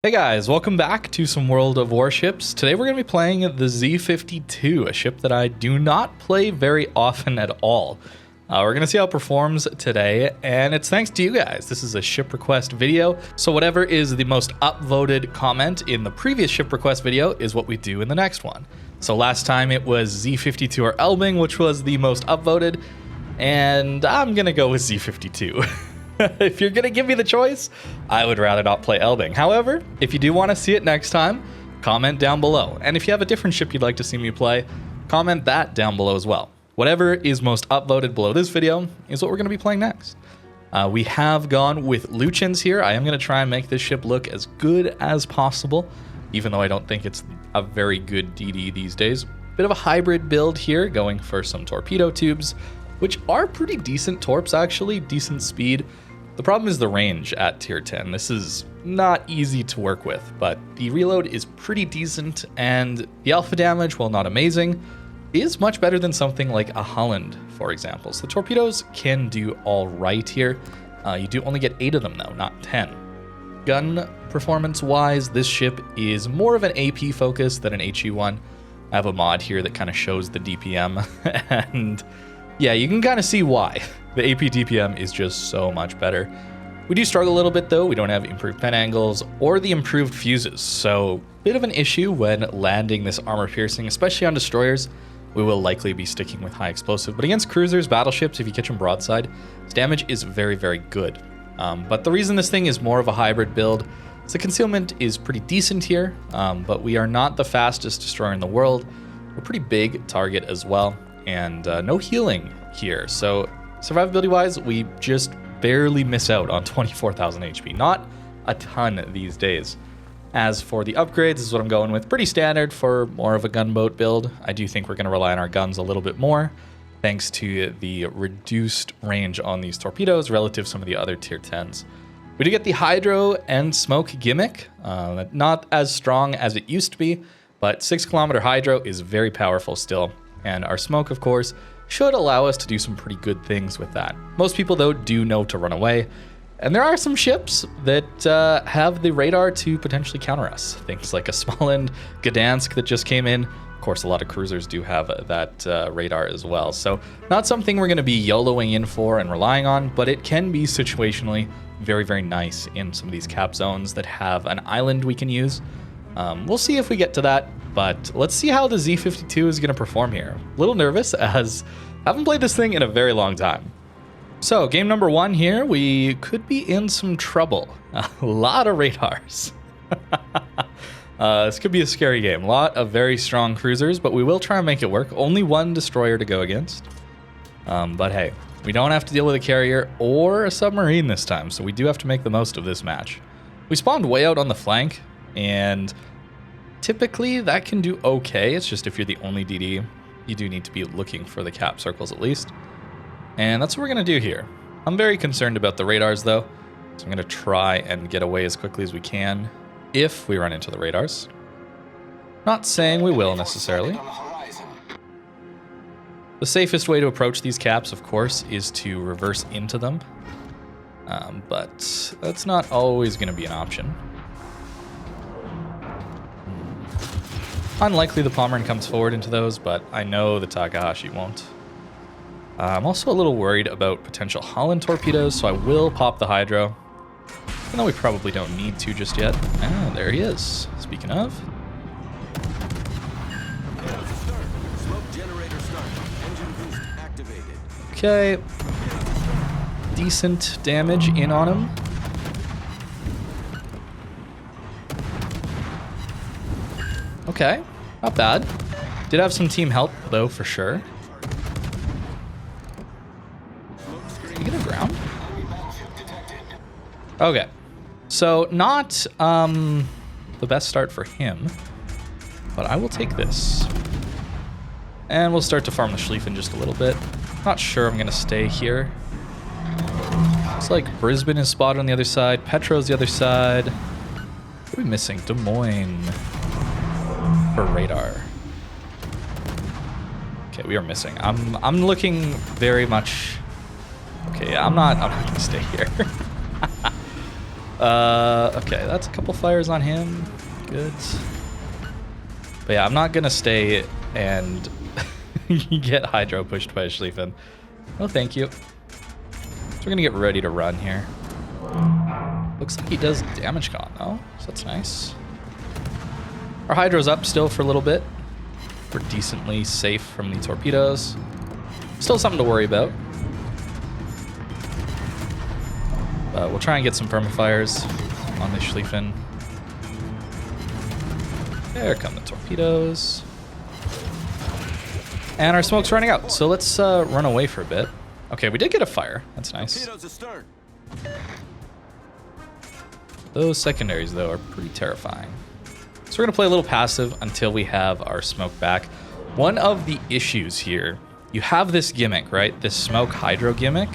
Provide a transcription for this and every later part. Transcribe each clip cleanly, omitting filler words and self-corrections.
Hey guys, welcome back to some World of Warships. Today we're going to be playing the Z52, a ship that I do not play very often at all. We're going to see how it performs today, and it's thanks to you guys. This is a ship request video, so whatever is the most upvoted comment in the previous ship request video is what we do in the next one. So last time it was Z52 or Elbing, which was the most upvoted, and I'm going to go with Z52. If you're going to give me the choice, I would rather not play Elbing. However, if you do want to see it next time, comment down below. And if you have a different ship you'd like to see me play, comment that down below as well. Whatever is most upvoted below this video is what we're going to be playing next. We have gone with Luchins here. I am going to try and make this ship look as good as possible, even though I don't think it's a very good DD these days. Bit of a hybrid build here, going for some torpedo tubes, which are pretty decent torps actually, decent speed. The problem is the range at tier 10. This is not easy to work with, but the reload is pretty decent, and the alpha damage, while not amazing, is much better than something like a Holland, for example. So the torpedoes can do all right here. You do only get 8 of them though, not 10. Gun performance-wise, this ship is more of an AP focus than an HE one. I have a mod here that kind of shows the DPM, and yeah, you can kind of see why. The AP DPM is just so much better. We do struggle a little bit though. We don't have improved pen angles or the improved fuses, so bit of an issue when landing this armor piercing, especially on destroyers. We will likely be sticking with high explosive, but against cruisers, battleships, if you catch them broadside, its damage is very, very good. But the reason this thing is more of a hybrid build is the concealment is pretty decent here, but we are not the fastest destroyer in the world. We're a pretty big target as well, and no healing here. So survivability wise, we just barely miss out on 24,000 HP. Not a ton these days. As for the upgrades, this is what I'm going with. Pretty standard for more of a gunboat build. I do think we're going to rely on our guns a little bit more, thanks to the reduced range on these torpedoes relative to some of the other tier 10s. We do get the hydro and smoke gimmick. Not as strong as it used to be, but 6-kilometer hydro is very powerful still. And our smoke, of course, should allow us to do some pretty good things with that. Most people, though, do know to run away. And there are some ships that have the radar to potentially counter us. Things like a Smolensk, Gdansk that just came in. Of course, a lot of cruisers do have that radar as well. So not something we're going to be YOLOing in for and relying on, but it can be situationally very, very nice in some of these cap zones that have an island we can use. We'll see if we get to that, but let's see how the Z52 is going to perform here. A little nervous, as I haven't played this thing in a very long time. So game number 1 here, we could be in some trouble. A lot of radars. This could be a scary game. A lot of very strong cruisers, but we will try and make it work. Only one destroyer to go against. But hey, we don't have to deal with a carrier or a submarine this time, so we do have to make the most of this match. We spawned way out on the flank, and typically that can do okay. It's just if you're the only DD, you do need to be looking for the cap circles at least. And that's what we're going to do here. I'm very concerned about the radars though, so I'm going to try and get away as quickly as we can if we run into the radars. Not saying we will necessarily. The safest way to approach these caps, of course, is to reverse into them. But that's not always going to be an option. Unlikely the Pomeran comes forward into those, but I know the Takahashi won't. I'm also a little worried about potential Holland torpedoes, so I will pop the hydro. Even though we probably don't need to just yet. Ah, there he is. Speaking of. Okay. Decent damage in on him. Okay, not bad. Did have some team help, though, for sure. Did he get aground? Okay. So, not the best start for him, but I will take this. And we'll start to farm the Schlieffen just a little bit. Not sure I'm going to stay here. Looks like Brisbane is spotted on the other side. Petro's the other side. What are we missing? Des Moines. For radar. Okay, we are missing. I'm looking very much. Okay, I'm not gonna stay here. Okay, that's a couple fires on him. Good. But yeah, I'm not gonna stay and get hydro pushed by a Schlieffen. No, thank you. So we're gonna get ready to run here. Looks like he does damage con though, so that's nice. Our hydro's up still for a little bit. We're decently safe from the torpedoes. Still something to worry about. But we'll try and get some permafires on this Schlieffen. There come the torpedoes. And our smoke's running out, so let's run away for a bit. Okay, we did get a fire. That's nice. Those secondaries, though, are pretty terrifying. So we're going to play a little passive until we have our smoke back. One of the issues here, you have this gimmick, right? This smoke hydro gimmick.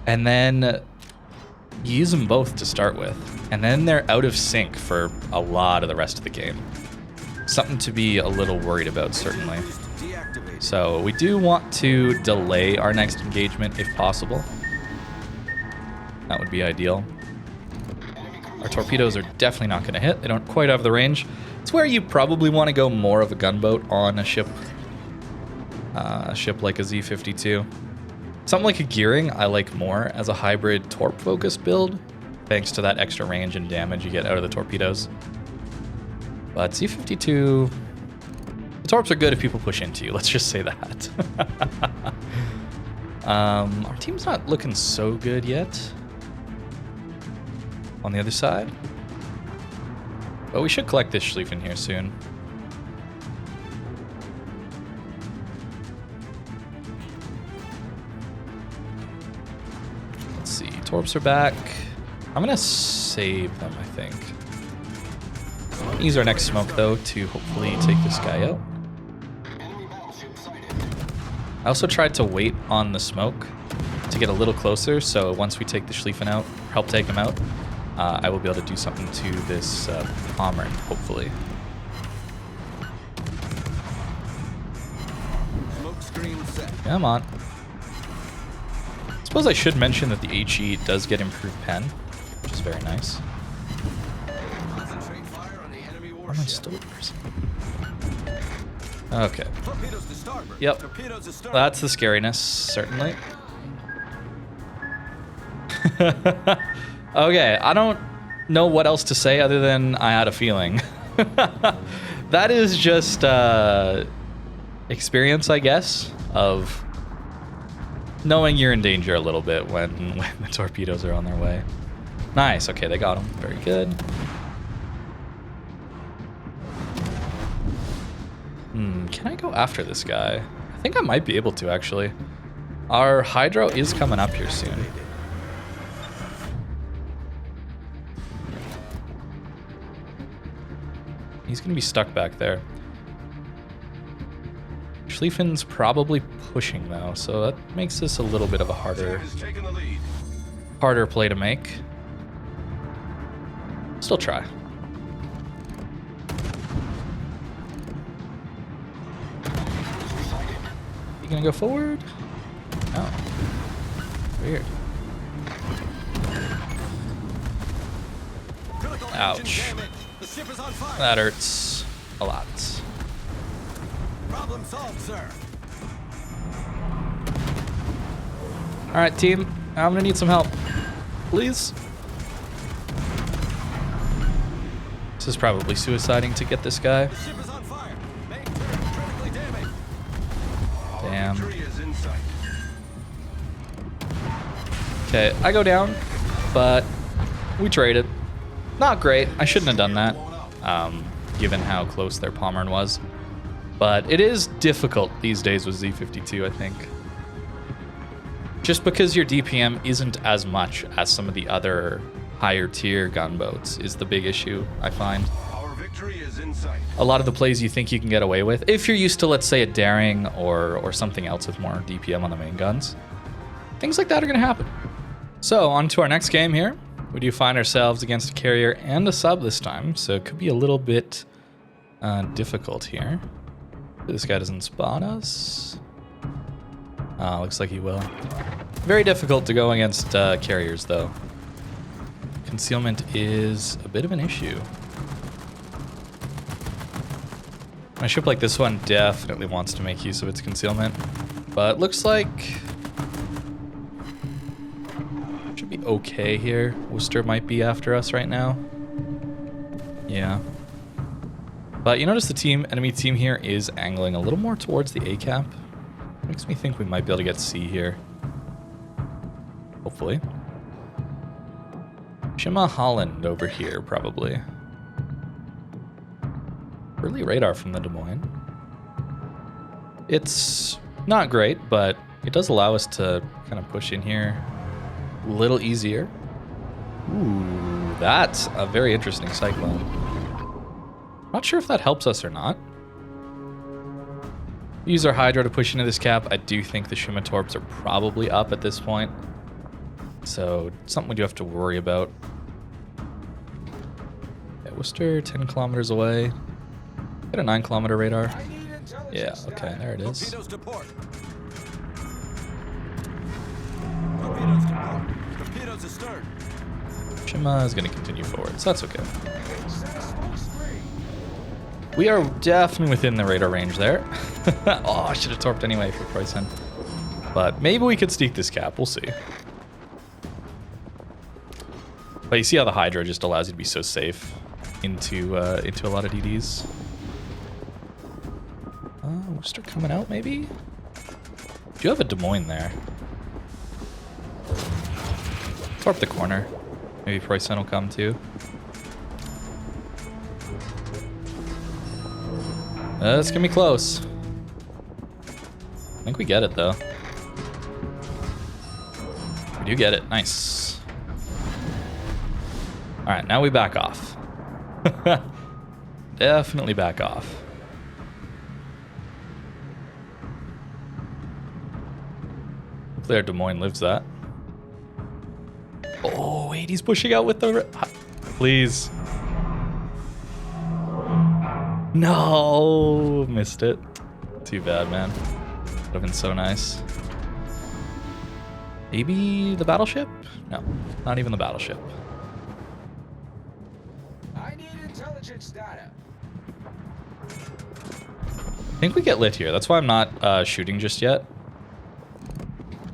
And then you use them both to start with. And then they're out of sync for a lot of the rest of the game. Something to be a little worried about, certainly. So we do want to delay our next engagement if possible. That would be ideal. Our torpedoes are definitely not going to hit. They don't quite have the range. It's where you probably want to go more of a gunboat on a ship like a Z52. Something like a gearing I like more as a hybrid torp-focused build, thanks to that extra range and damage you get out of the torpedoes. But Z52... the torps are good if people push into you, let's just say that. Our team's not looking so good yet. On the other side. But we should collect this Schlieffen here soon. Let's see, torps are back. I'm gonna save them, I think. Use our next smoke though to hopefully take this guy out. I also tried to wait on the smoke to get a little closer, so once we take the Schlieffen out, help take him out, I will be able to do something to this bomber, hopefully. Come on. I suppose I should mention that the HE does get improved pen, which is very nice. Am I still okay. Yep. That's the scariness, certainly. Okay, I don't know what else to say other than I had a feeling. That is just experience, I guess, of knowing you're in danger a little bit when the torpedoes are on their way. Nice, okay, they got him. Very good. Can I go after this guy? I think I might be able to, actually. Our hydro is coming up here soon. He's going to be stuck back there. Schlieffen's probably pushing, though, so that makes this a little bit of a harder play to make. Still try. You gonna go forward? No. Weird. Ouch. That hurts a lot. Problem solved, sir. All right, team. I'm gonna need some help. Please. This is probably suiciding to get this guy. The ship is on fire. Main turret critically damaged. Damn. Okay, I go down, but we traded. Not great. I shouldn't have done that, given how close their Pommern was. But it is difficult these days with Z52, I think. Just because your DPM isn't as much as some of the other higher tier gunboats is the big issue, I find. Our victory is in sight. A lot of the plays you think you can get away with, if you're used to, let's say, a daring or something else with more DPM on the main guns, things like that are going to happen. So, on to our next game here. We do find ourselves against a carrier and a sub this time, so it could be a little bit difficult here. This guy doesn't spot us. Looks like he will. Very difficult to go against carriers, though. concealment is a bit of an issue. A ship like this one definitely wants to make use of its concealment, but looks like should be okay here. Worcester might be after us right now. Yeah. But you notice the enemy team here is angling a little more towards the A cap. Makes me think we might be able to get C here. Hopefully. Shima Holland over here, probably. Early radar from the Des Moines. It's not great, but it does allow us to kind of push in here a little easier. Ooh, that's a very interesting cyclone. Not sure if that helps us or not. Use our Hydra to push into this cap. I do think the Shima Torps are probably up at this point. So, something we do have to worry about. Yeah, Worcester, 10 kilometers away. Got a 9-kilometer radar. Yeah, okay, there it is. Torpedoes to port. Torpedoes to port. Torpedoes astern. Shima is going to continue forward, so that's okay. We are definitely within the radar range there. Oh, I should have torped anyway for Preussen. But maybe we could sneak this cap. We'll see. But you see how the Hydra just allows you to be so safe into a lot of DDs. We'll start coming out, maybe? Do you have a Des Moines there? Torp the corner. Maybe Preussen will come too. It's gonna be close. I think we get it though. We do get it. Nice. Alright, now we back off. Definitely back off. Hopefully our Des Moines lives that. Oh, wait, he's pushing out with the... Please. No, missed it. Too bad, man. Would have been so nice. Maybe the battleship? No, not even the battleship. I need intelligence data. I think we get lit here. That's why I'm not shooting just yet.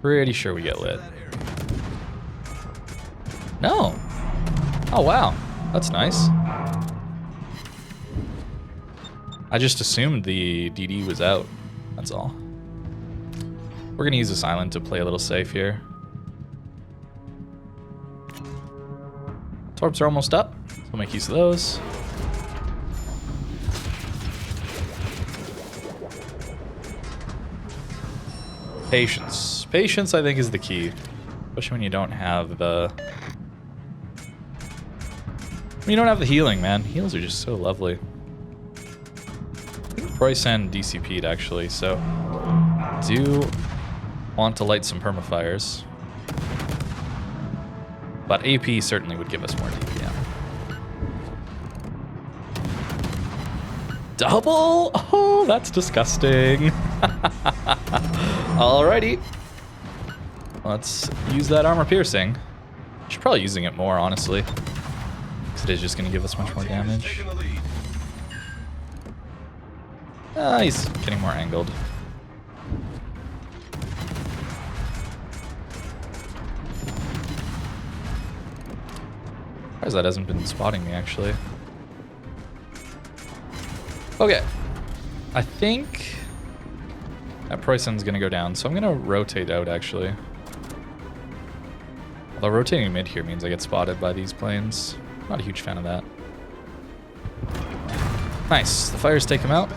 Pretty sure we get lit. No. Oh, wow. That's nice. I just assumed the DD was out. That's all. We're going to use this island to play a little safe here. Torps are almost up. So we'll make use of those. Patience. Patience, I think, is the key. Especially when you don't have the... When you don't have the healing, man. Heals are just so lovely. Preussen DCP'd, actually, so... do want to light some permafires. But AP certainly would give us more DPM. Double? Oh, that's disgusting. Alrighty. Let's use that armor piercing. Should probably using it more, honestly. Because it is just going to give us much more damage. He's getting more angled. Surprised that hasn't been spotting me, actually. Okay. I think that Preussen's gonna go down, so I'm gonna rotate out, actually. Although rotating mid here means I get spotted by these planes. Not a huge fan of that. Nice. The fires take him out.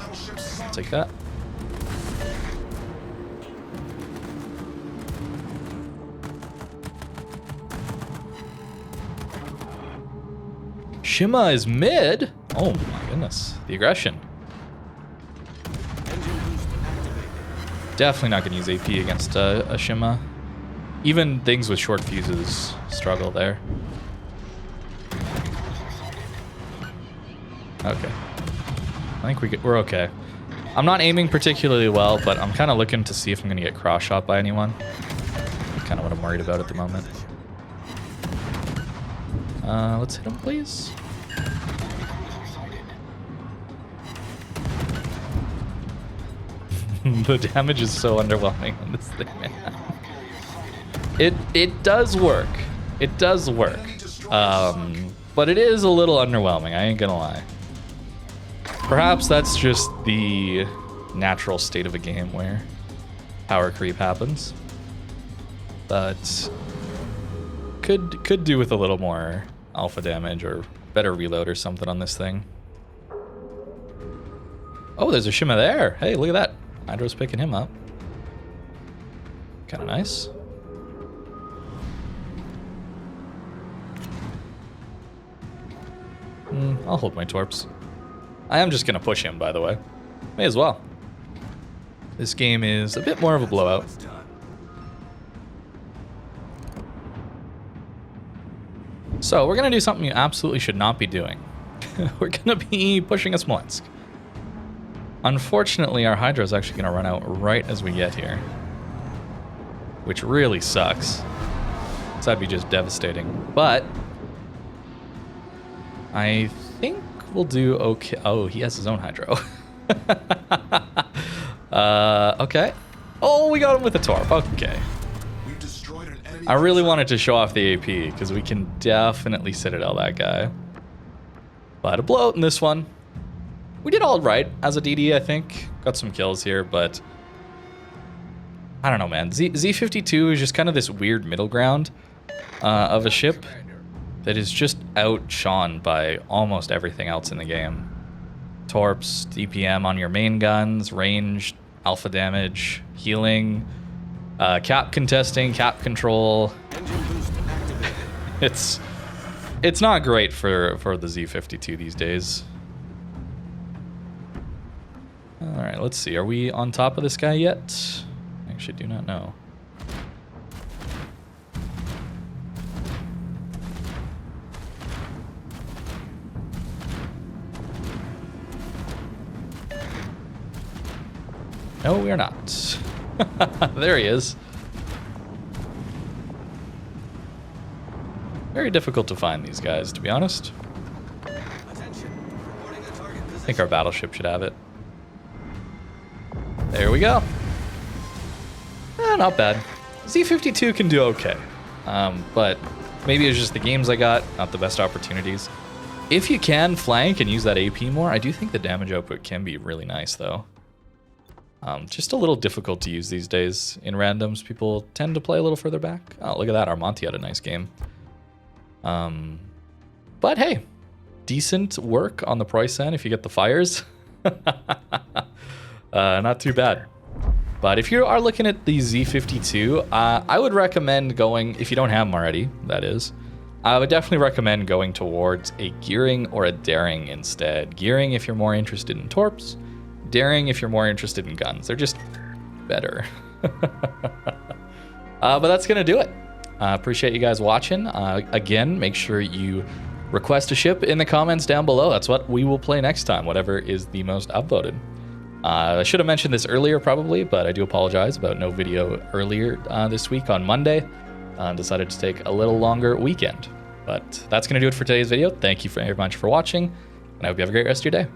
I'll take that. Shima is mid? Oh my goodness. The aggression. Definitely not going to use AP against a Shima. Even things with short fuses struggle there. Okay. I think we're okay. I'm not aiming particularly well, but I'm kind of looking to see if I'm going to get cross-shot by anyone. Kind of what I'm worried about at the moment. Let's hit him, please. The damage is so underwhelming on this thing, man. It does work. It does work. But it is a little underwhelming, I ain't gonna lie. Perhaps that's just the natural state of a game where power creep happens. But could do with a little more alpha damage or better reload or something on this thing. Oh, there's a Shima there. Hey, look at that. Hydro's picking him up. Kind of nice. I'll hold my torps. I am just going to push him, by the way. May as well. This game is a bit more of a blowout. So we're going to do something you absolutely should not be doing. We're going to be pushing a Smolensk. Unfortunately, our Hydra is actually going to run out right as we get here. Which really sucks. So that'd be just devastating. But I think we'll do okay. Oh, he has his own Hydro. Okay. Oh, we got him with a Torp. Okay. I really wanted to show off the AP because we can definitely Citadel that guy. But a blowout in this one. We did all right as a DD, I think. Got some kills here, but I don't know, man. Z52 is just kind of this weird middle ground of a ship that is just outshone by almost everything else in the game. Torps, DPM on your main guns, range, alpha damage, healing, cap contesting, cap control. It's not great for the Z52 these days. All right, let's see. Are we on top of this guy yet? I actually do not know. No, we are not. There he is. Very difficult to find these guys, to be honest. I think our battleship should have it. There we go. Not bad. Z52 can do okay. But maybe it's just the games I got, not the best opportunities. If you can flank and use that AP more, I do think the damage output can be really nice, though. Just a little difficult to use these days in randoms. People tend to play a little further back. Oh, look at that. Armonti had a nice game. But hey, decent work on the price end if you get the fires. Not too bad. But if you are looking at the Z52, I would recommend going, if you don't have them already, that is, I would definitely recommend going towards a Gearing or a Daring instead. Gearing if you're more interested in torps, Daring if you're more interested in guns. They're just better. But that's going to do it. Appreciate you guys watching. Again, make sure you request a ship in the comments down below. That's what we will play next time, whatever is the most upvoted. I should have mentioned this earlier probably, but I do apologize about no video earlier this week on Monday. Decided to take a little longer weekend. But that's going to do it for today's video. Thank you very much for watching, and I hope you have a great rest of your day.